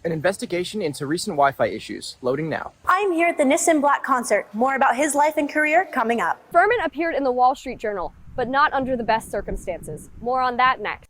An investigation into recent Wi-Fi issues, loading now. I'm here at the Nissim Black concert. More about his life and career coming up. Furman appeared in the Wall Street Journal, but not under the best circumstances. More on that next.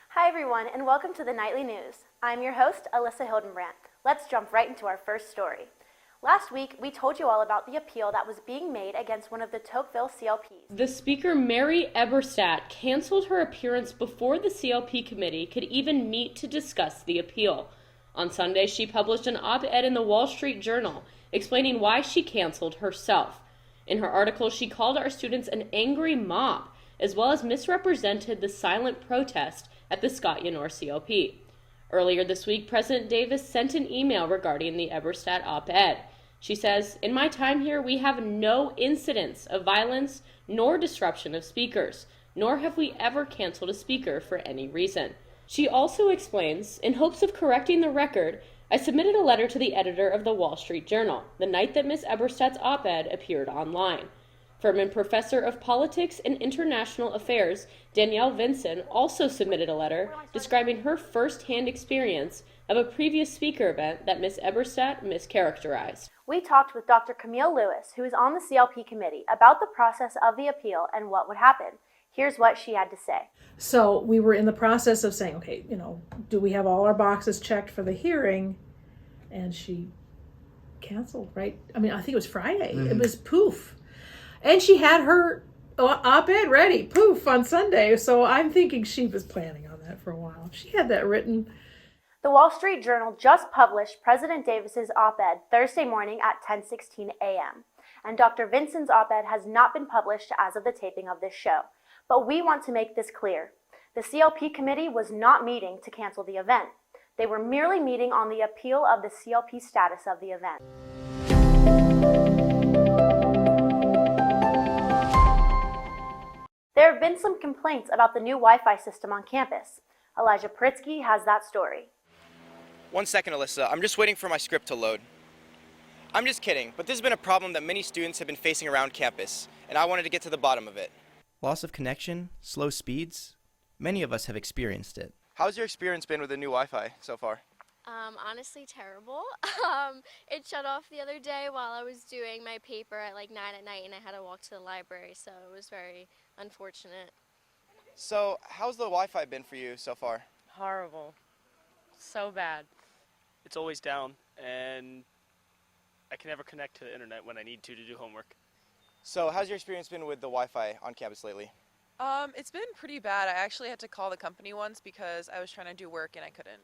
Hi everyone, and welcome to the Nightly News. I'm your host, Alyssa Hildenbrandt. Let's jump right into our first story. Last week, we told you all about the appeal that was being made against one of the Tocqueville CLPs. The speaker, Mary Eberstadt, canceled her appearance before the CLP committee could even meet to discuss the appeal. On Sunday, she published an op-ed in the Wall Street Journal explaining why she canceled herself. In her article, she called our students an angry mob, as well as misrepresented the silent protest at the Scott Yenor CLP. Earlier this week, President Davis sent an email regarding the Eberstadt op-ed. She says, "In my time here, we have no incidents of violence nor disruption of speakers, nor have we ever canceled a speaker for any reason." She also explains, "In hopes of correcting the record, I submitted a letter to the editor of the Wall Street Journal the night that Ms. Eberstadt's op-ed appeared online." Furman Professor of Politics and International Affairs Danielle Vinson also submitted a letter describing her first-hand experience of a previous speaker event that Ms. Eberstadt mischaracterized. We talked with Dr. Camille Lewis, who is on the CLP committee, about the process of the appeal and what would happen. Here's what she had to say. So we were in the process of saying, okay, do we have all our boxes checked for the hearing? And she canceled, right? I think it was Friday. Mm-hmm. It was poof. And she had her op-ed ready, poof, on Sunday. So I'm thinking she was planning on that for a while. She had that written. The Wall Street Journal just published President Davis's op-ed Thursday morning at 10:16 a.m. And Dr. Vinson's op-ed has not been published as of the taping of this show. But we want to make this clear. The CLP committee was not meeting to cancel the event. They were merely meeting on the appeal of the CLP status of the event. There have been some complaints about the new Wi-Fi system on campus. Elijah Poritzky has that story. 1 second, Alyssa. I'm just waiting for my script to load. I'm just kidding, but this has been a problem that many students have been facing around campus, and I wanted to get to the bottom of it. Loss of connection, slow speeds. Many of us have experienced it. How's your experience been with the new Wi-Fi so far? Honestly terrible. It shut off the other day while I was doing my paper at like 9 at night and I had to walk to the library, so it was very unfortunate. So, how's the Wi-Fi been for you so far? Horrible. So bad. It's always down, and I can never connect to the internet when I need to do homework. So, how's your experience been with the Wi-Fi on campus lately? It's been pretty bad. I actually had to call the company once because I was trying to do work and I couldn't.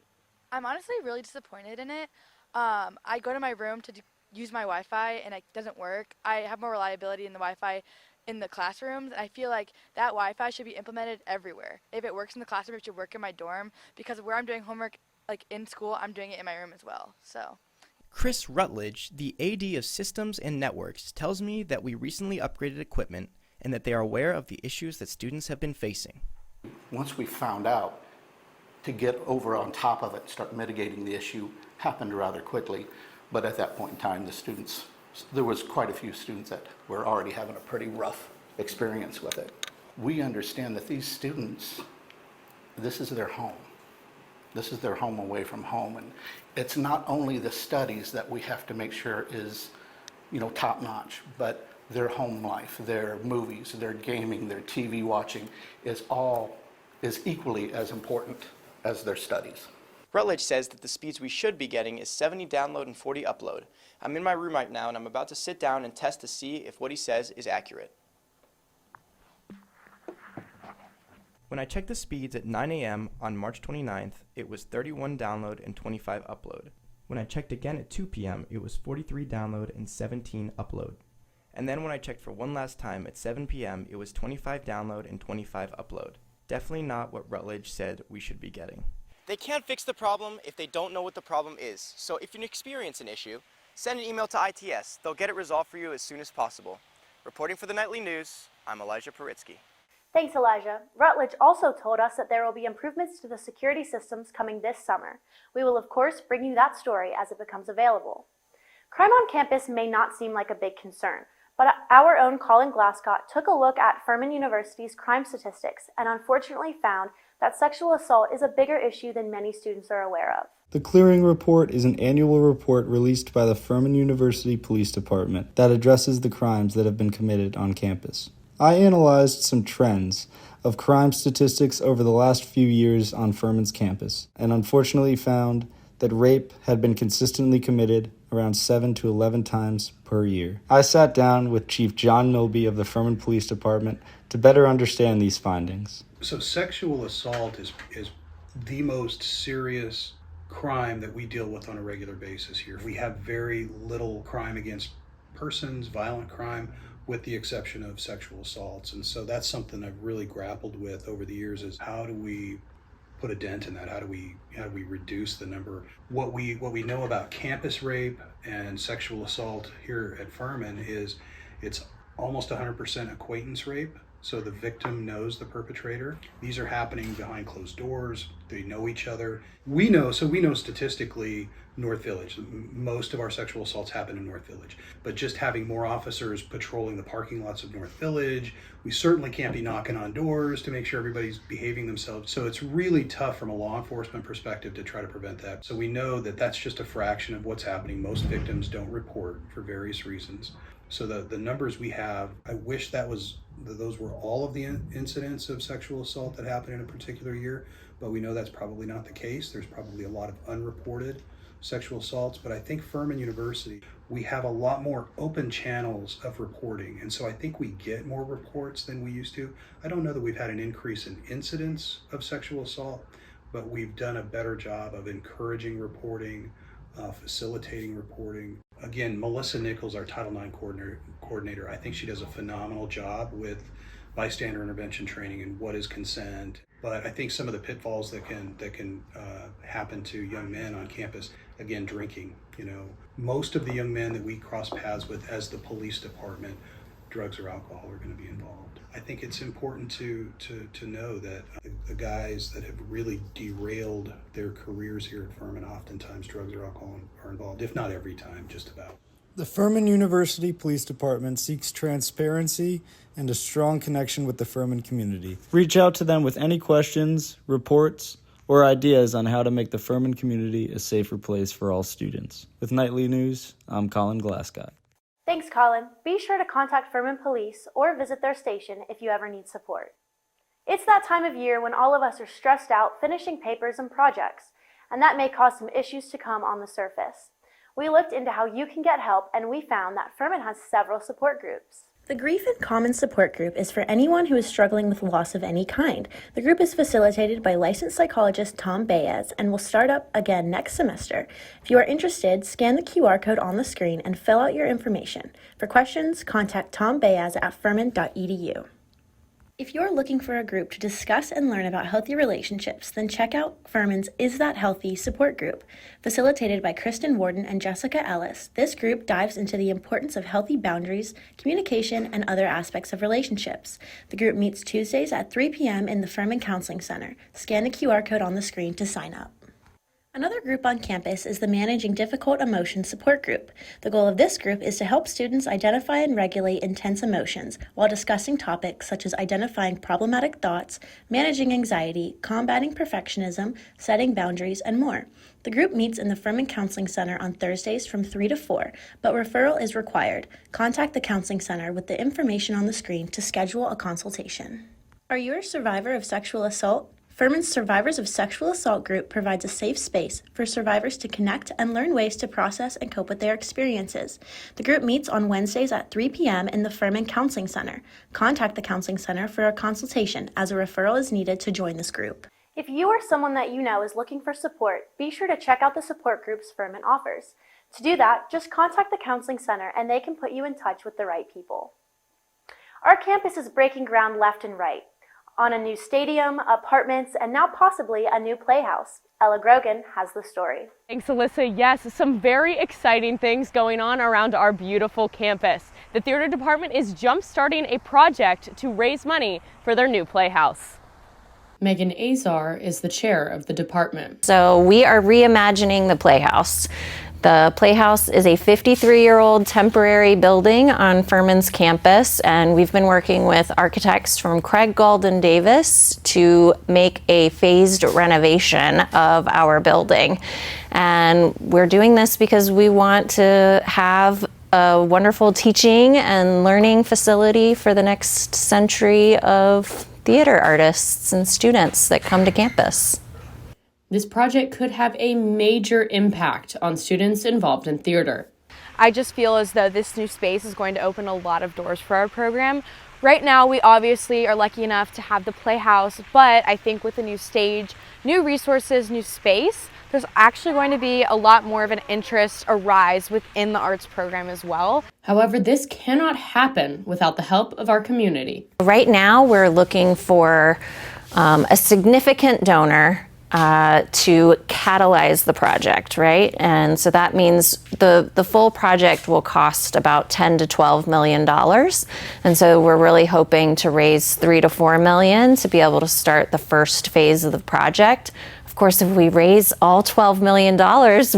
I'm honestly really disappointed in it. I go to my room to use my Wi-Fi and it doesn't work. I have more reliability in the Wi-Fi in the classrooms, and I feel like that Wi-Fi should be implemented everywhere. If it works in the classroom, it should work in my dorm, because where I'm doing homework, like in school, I'm doing it in my room as well. So. Chris Rutledge, the AD of Systems and Networks, tells me that we recently upgraded equipment and that they are aware of the issues that students have been facing. Once we found out, to get over on top of it and start mitigating the issue happened rather quickly. But at that point in time, there was quite a few students that were already having a pretty rough experience with it. We understand that these students, this is their home. This is their home away from home. And it's not only the studies that we have to make sure is, top notch, but their home life, their movies, their gaming, their TV watching is equally as important as their studies. Rutledge says that the speeds we should be getting is 70 download and 40 upload. I'm in my room right now and I'm about to sit down and test to see if what he says is accurate. When I checked the speeds at 9 a.m. on March 29th, it was 31 download and 25 upload. When I checked again at 2 p.m., it was 43 download and 17 upload. And then when I checked for one last time at 7 p.m., it was 25 download and 25 upload. Definitely not what Rutledge said we should be getting. They can't fix the problem if they don't know what the problem is. So if you experience an issue, send an email to ITS. They'll get it resolved for you as soon as possible. Reporting for the Nightly News, I'm Elijah Poritzky. Thanks, Elijah. Rutledge also told us that there will be improvements to the security systems coming this summer. We will, of course, bring you that story as it becomes available. Crime on campus may not seem like a big concern, but our own Colin Glascott took a look at Furman University's crime statistics and unfortunately found that sexual assault is a bigger issue than many students are aware of. The Clearing Report is an annual report released by the Furman University Police Department that addresses the crimes that have been committed on campus. I analyzed some trends of crime statistics over the last few years on Furman's campus, and unfortunately found that rape had been consistently committed around 7 to 11 times per year. I sat down with Chief John Milby of the Furman Police Department to better understand these findings. So sexual assault is the most serious crime that we deal with on a regular basis here. We have very little crime against persons, violent crime, with the exception of sexual assaults. And so that's something I've really grappled with over the years, is how do we put a dent in that? How do we reduce the number? What we know about campus rape and sexual assault here at Furman is it's almost 100% acquaintance rape. So the victim knows the perpetrator. These are happening behind closed doors. They know each other. We know statistically North Village, most of our sexual assaults happen in North Village. But just having more officers patrolling the parking lots of North Village, we certainly can't be knocking on doors to make sure everybody's behaving themselves. So it's really tough from a law enforcement perspective to try to prevent that. So we know that that's just a fraction of what's happening. Most victims don't report for various reasons. So the numbers we have, I wish those were all of the incidents of sexual assault that happened in a particular year, but we know that's probably not the case. There's probably a lot of unreported sexual assaults, but I think Furman University, we have a lot more open channels of reporting, and so I think we get more reports than we used to. I don't know that we've had an increase in incidents of sexual assault, but we've done a better job of encouraging reporting, facilitating reporting. Again, Melissa Nichols, our Title IX coordinator, I think she does a phenomenal job with bystander intervention training and what is consent. But I think some of the pitfalls that can happen to young men on campus, again, drinking. Most of the young men that we cross paths with as the police department, drugs or alcohol are going to be involved. I think it's important to know that the guys that have really derailed their careers here at Furman, oftentimes drugs or alcohol are involved, if not every time, just about. The Furman University Police Department seeks transparency and a strong connection with the Furman community. Reach out to them with any questions, reports, or ideas on how to make the Furman community a safer place for all students. With Nightly News, I'm Colin Glascott. Thanks, Colin. Be sure to contact Furman Police or visit their station if you ever need support. It's that time of year when all of us are stressed out finishing papers and projects, and that may cause some issues to come on the surface. We looked into how you can get help, and we found that Furman has several support groups. The Grief in Common Support Group is for anyone who is struggling with loss of any kind. The group is facilitated by licensed psychologist Tom Baez and will start up again next semester. If you are interested, scan the QR code on the screen and fill out your information. For questions, contact Tom Baez at furman.edu. If you're looking for a group to discuss and learn about healthy relationships, then check out Furman's Is That Healthy support group. Facilitated by Kristen Warden and Jessica Ellis, this group dives into the importance of healthy boundaries, communication, and other aspects of relationships. The group meets Tuesdays at 3 p.m. in the Furman Counseling Center. Scan the QR code on the screen to sign up. Another group on campus is the Managing Difficult Emotions support group. The goal of this group is to help students identify and regulate intense emotions while discussing topics such as identifying problematic thoughts, managing anxiety, combating perfectionism, setting boundaries, and more. The group meets in the Furman Counseling Center on Thursdays from 3 to 4, but referral is required. Contact the Counseling Center with the information on the screen to schedule a consultation. Are you a survivor of sexual assault? Furman's Survivors of Sexual Assault group provides a safe space for survivors to connect and learn ways to process and cope with their experiences. The group meets on Wednesdays at 3 p.m. in the Furman Counseling Center. Contact the Counseling Center for a consultation, as a referral is needed to join this group. If you or someone that you know is looking for support, be sure to check out the support groups Furman offers. To do that, just contact the Counseling Center and they can put you in touch with the right people. Our campus is breaking ground left and right on a new stadium, apartments, and now possibly a new playhouse. Ella Grogan has the story. Thanks, Alyssa. Yes, some very exciting things going on around our beautiful campus. The theater department is jump-starting a project to raise money for their new Playhouse. Megan Azar is the chair of the department. So we are reimagining the Playhouse. The Playhouse is a 53-year-old temporary building on Furman's campus, and we've been working with architects from Craig Galden Davis to make a phased renovation of our building. And we're doing this because we want to have a wonderful teaching and learning facility for the next century of theater artists and students that come to campus. This project could have a major impact on students involved in theater. I just feel as though this new space is going to open a lot of doors for our program. Right now, we obviously are lucky enough to have the Playhouse, but I think with the new stage, new resources, new space, there's actually going to be a lot more of an interest, a rise within the arts program as well. However, this cannot happen without the help of our community. Right now, we're looking for a significant donor to catalyze the project, right? And so that means the full project will cost about $10 to $12 million. And so we're really hoping to raise $3 to $4 million to be able to start the first phase of the project. Of course, if we raise all $12 million,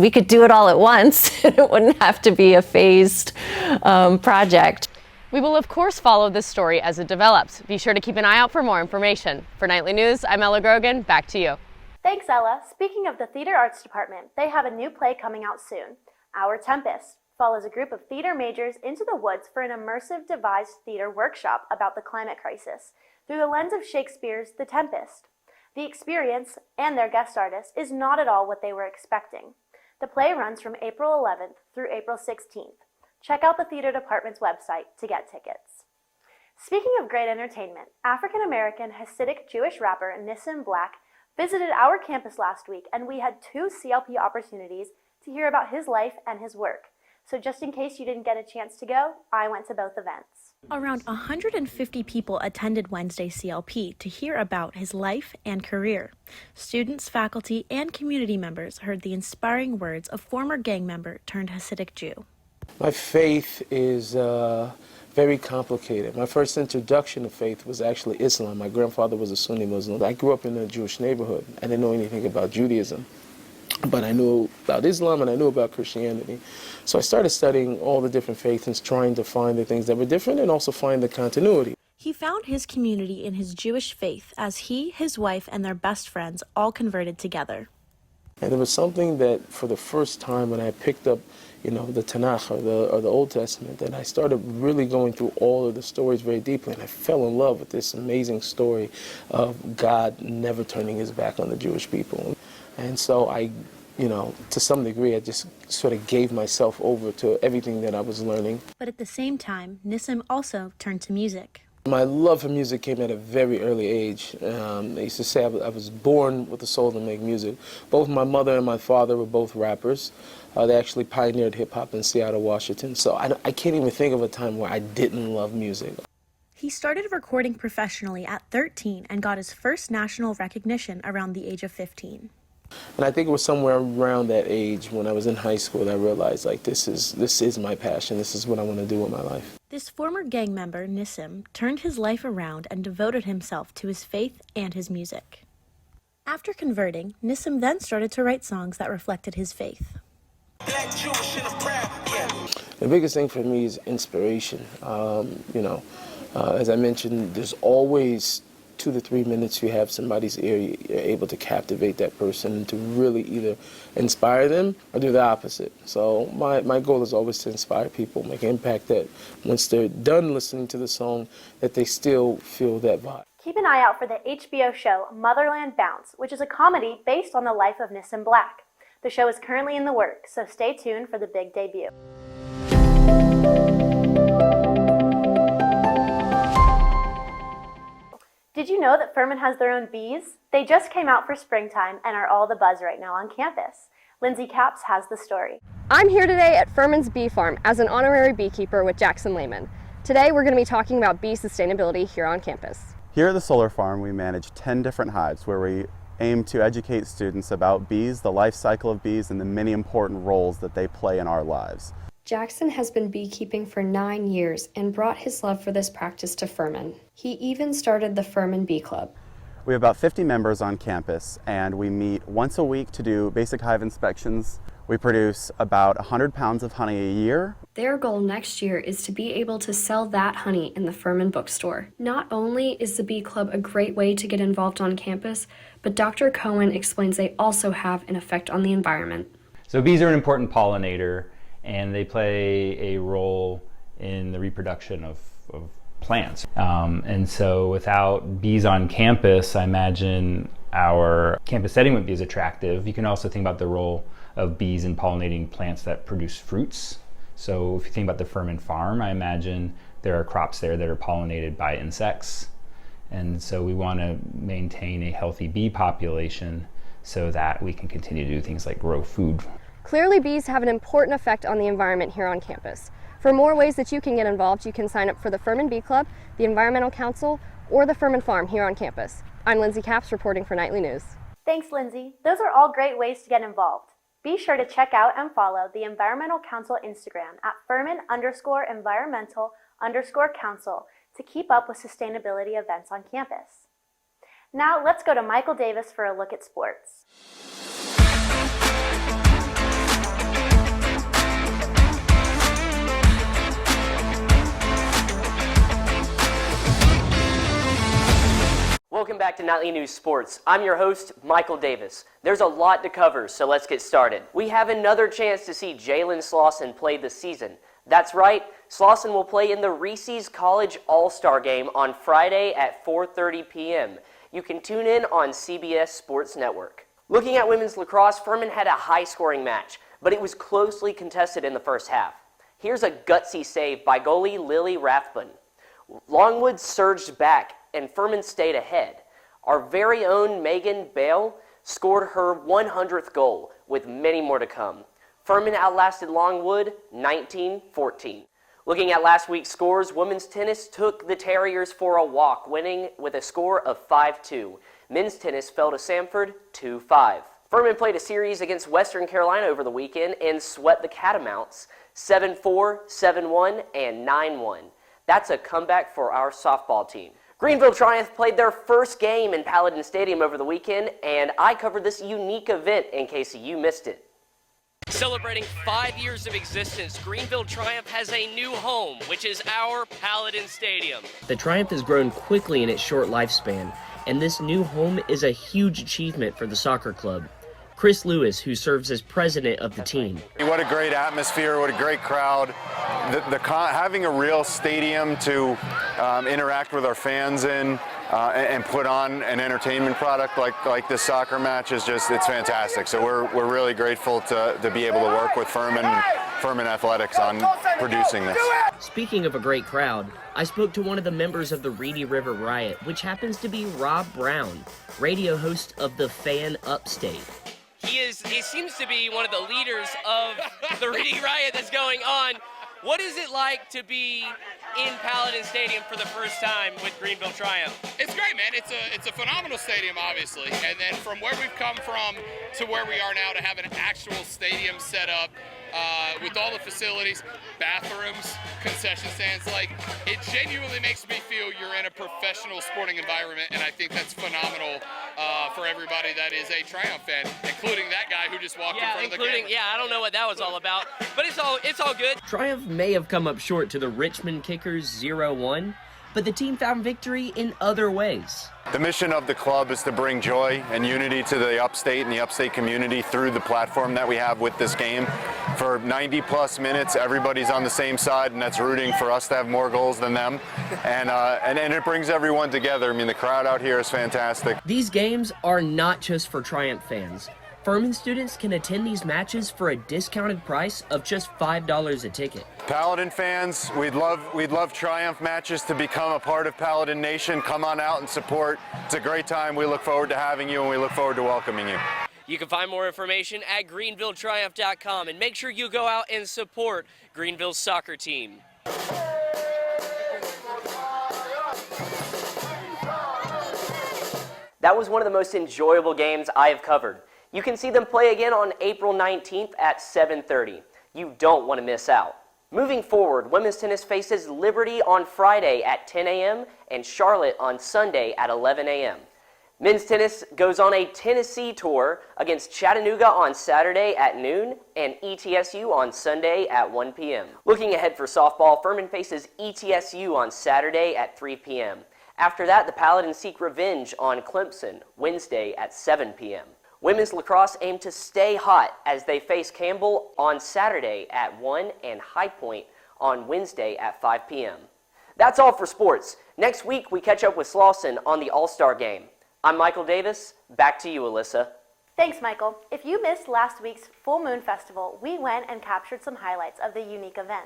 we could do it all at once. It wouldn't have to be a phased project. We will, of course, follow this story as it develops. Be sure to keep an eye out for more information. For Nightly News, I'm Ella Grogan. Back to you. Thanks, Ella. Speaking of the Theater Arts Department, they have a new play coming out soon. Our Tempest follows a group of theater majors into the woods for an immersive devised theater workshop about the climate crisis through the lens of Shakespeare's The Tempest. The experience, and their guest artist, is not at all what they were expecting. The play runs from April 11th through April 16th. Check out the theater department's website to get tickets. Speaking of great entertainment, African-American Hasidic Jewish rapper Nissim visited our campus last week, and we had 2 CLP opportunities to hear about his life and his work. So just in case you didn't get a chance to go, I went to both events. Around 150 people attended Wednesday CLP to hear about his life and career. Students, faculty, and community members heard the inspiring words of former gang member turned Hasidic Jew. My faith is very complicated. My first introduction to faith was actually Islam. My grandfather was a Sunni Muslim. I grew up in a Jewish neighborhood. I didn't know anything about Judaism, but I knew about Islam and I knew about Christianity. So I started studying all the different faiths and trying to find the things that were different and also find the continuity. He found his community in his Jewish faith as he, his wife, and their best friends all converted together. And there was something that for the first time when I picked up the Tanakh or the Old Testament, that I started really going through all of the stories very deeply, and I fell in love with this amazing story of God never turning his back on the Jewish people. And so I, to some degree, I just sort of gave myself over to everything that I was learning. But at the same time, Nissim also turned to music. My love for music came at a very early age. I used to say I was born with a soul to make music. Both my mother and my father were both rappers. They actually pioneered hip-hop in Seattle, Washington. So I can't even think of a time where I didn't love music. He started recording professionally at 13 and got his first national recognition around the age of 15. And I think it was somewhere around that age when I was in high school that I realized, this is my passion. This is what I want to do with my life. This former gang member, Nissim, turned his life around and devoted himself to his faith and his music. After converting, Nissim then started to write songs that reflected his faith. The biggest thing for me is inspiration. As I mentioned, there's always 2 to 3 minutes you have somebody's ear, you're able to captivate that person and to really either inspire them or do the opposite. So my goal is always to inspire people, make an impact that once they're done listening to the song, that they still feel that vibe. Keep an eye out for the HBO show Motherland Bounce, which is a comedy based on the life of Nissim Black. The show is currently in the works, so stay tuned for the big debut. Did you know that Furman has their own bees? They just came out for springtime and are all the buzz right now on campus. Lindsay Capps has the story. I'm here today at Furman's Bee Farm as an honorary beekeeper with Jackson Lehman. Today we're going to be talking about bee sustainability here on campus. Here at the Solar Farm we manage 10 different hives where we aim to educate students about bees, the life cycle of bees, and the many important roles that they play in our lives. Jackson has been beekeeping for 9 years and brought his love for this practice to Furman. He even started the Furman Bee Club. We have about 50 members on campus, and we meet once a week to do basic hive inspections. We produce about 100 pounds of honey a year. Their goal next year is to be able to sell that honey in the Furman bookstore. Not only is the Bee Club a great way to get involved on campus, but Dr. Cohen explains they also have an effect on the environment. So bees are an important pollinator, and they play a role in the reproduction of plants. And so without bees on campus, I imagine our campus setting wouldn't be as attractive. You can also think about the role of bees in pollinating plants that produce fruits. So if you think about the Furman farm, I imagine there are crops there that are pollinated by insects. And so we want to maintain a healthy bee population so that we can continue to do things like grow food. Clearly, bees have an important effect on the environment here on campus. For more ways that you can get involved, you can sign up for the Furman Bee Club, the Environmental Council, or the Furman Farm here on campus. I'm Lindsay Capps reporting for Nightly News. Thanks, Lindsay. Those are all great ways to get involved. Be sure to check out and follow the Environmental Council Instagram at Furman_environmental_council to keep up with sustainability events on campus. Now let's go to Michael Davis for a look at sports. Welcome back to Nightly News Sports. I'm your host, Michael Davis. There's a lot to cover, so let's get started. We have another chance to see Jalen Slauson play this season. That's right, Slauson will play in the Reese's College All-Star Game on Friday at 4:30 p.m. You can tune in on CBS Sports Network. Looking at women's lacrosse, Furman had a high-scoring match, but it was closely contested in the first half. Here's a gutsy save by goalie Lily Rathbun. Longwood surged back, and Furman stayed ahead. Our very own Megan Bale scored her 100th goal, with many more to come. Furman outlasted Longwood 19-14. Looking at last week's scores, women's tennis took the Terriers for a walk, winning with a score of 5-2. Men's tennis fell to Samford 2-5. Furman played a series against Western Carolina over the weekend and swept the Catamounts 7-4, 7-1, and 9-1. That's a comeback for our softball team. Greenville Triumph played their first game in Paladin Stadium over the weekend, and I covered this unique event in case you missed it. Celebrating 5 years of existence, Greenville Triumph has a new home, which is our Paladin Stadium. The Triumph has grown quickly in its short lifespan, and this new home is a huge achievement for the soccer club. Chris Lewis, who serves as president of the team. What a great atmosphere, what a great crowd. Having a real stadium to interact with our fans in and put on an entertainment product like this soccer match is just, it's fantastic. So we're really grateful to be able to work with Furman Athletics on producing this. Speaking of a great crowd, I spoke to one of the members of the Reedy River Riot, which happens to be Rob Brown, radio host of the Fan Upstate. He seems to be one of the leaders of the Reedy Riot that's going on. What is it like to be in Paladin Stadium for the first time with Greenville Triumph? It's great, man. It's a phenomenal stadium, obviously. And then from where we've come from to where we are now to have an actual stadium set up with all the facilities, bathrooms, concession stands, it genuinely makes me feel you're in a professional sporting environment, and I think that's phenomenal for everybody that is a Triumph fan, including that guy who just walked in front of the camera. Yeah, I don't know what that was all about, but it's all good. Triumph may have come up short to the Richmond Kickers 0-1, but the team found victory in other ways. The mission of the club is to bring joy and unity to the upstate and the upstate community through the platform that we have with this game. For 90 plus minutes, everybody's on the same side, and that's rooting for us to have more goals than them. And it brings everyone together. I mean, the crowd out here is fantastic. These games are not just for Triumph fans. Furman students can attend these matches for a discounted price of just $5 a ticket. Paladin fans, we'd love Triumph matches to become a part of Paladin Nation. Come on out and support. It's a great time. We look forward to having you, and we look forward to welcoming you. You can find more information at greenvilletriumph.com, and make sure you go out and support Greenville's soccer team. That was one of the most enjoyable games I have covered. You can see them play again on April 19th at 7:30. You don't want to miss out. Moving forward, women's tennis faces Liberty on Friday at 10 a.m. and Charlotte on Sunday at 11 a.m. Men's tennis goes on a Tennessee tour against Chattanooga on Saturday at noon and ETSU on Sunday at 1 p.m. Looking ahead for softball, Furman faces ETSU on Saturday at 3 p.m. After that, the Paladins seek revenge on Clemson Wednesday at 7 p.m. Women's lacrosse aim to stay hot as they face Campbell on Saturday at 1 and High Point on Wednesday at 5 p.m. That's all for sports. Next week, we catch up with Slauson on the All-Star Game. I'm Michael Davis. Back to you, Alyssa. Thanks, Michael. If you missed last week's Full Moon Festival, we went and captured some highlights of the unique event.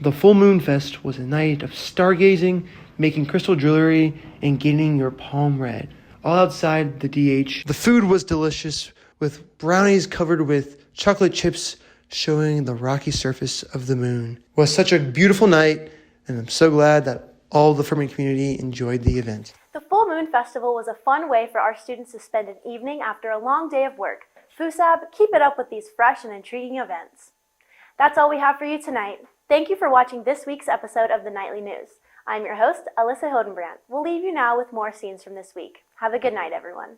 The Full Moon Fest was a night of stargazing, making crystal jewelry, and getting your palm read, all outside the DH. The food was delicious, with brownies covered with chocolate chips showing the rocky surface of the moon. It was such a beautiful night, and I'm so glad that all the Furman community enjoyed the event. The Full Moon Festival was a fun way for our students to spend an evening after a long day of work. FUSAB, keep it up with these fresh and intriguing events. That's all we have for you tonight. Thank you for watching this week's episode of the Nightly News. I'm your host, Alyssa Hildenbrandt. We'll leave you now with more scenes from this week. Have a good night, everyone.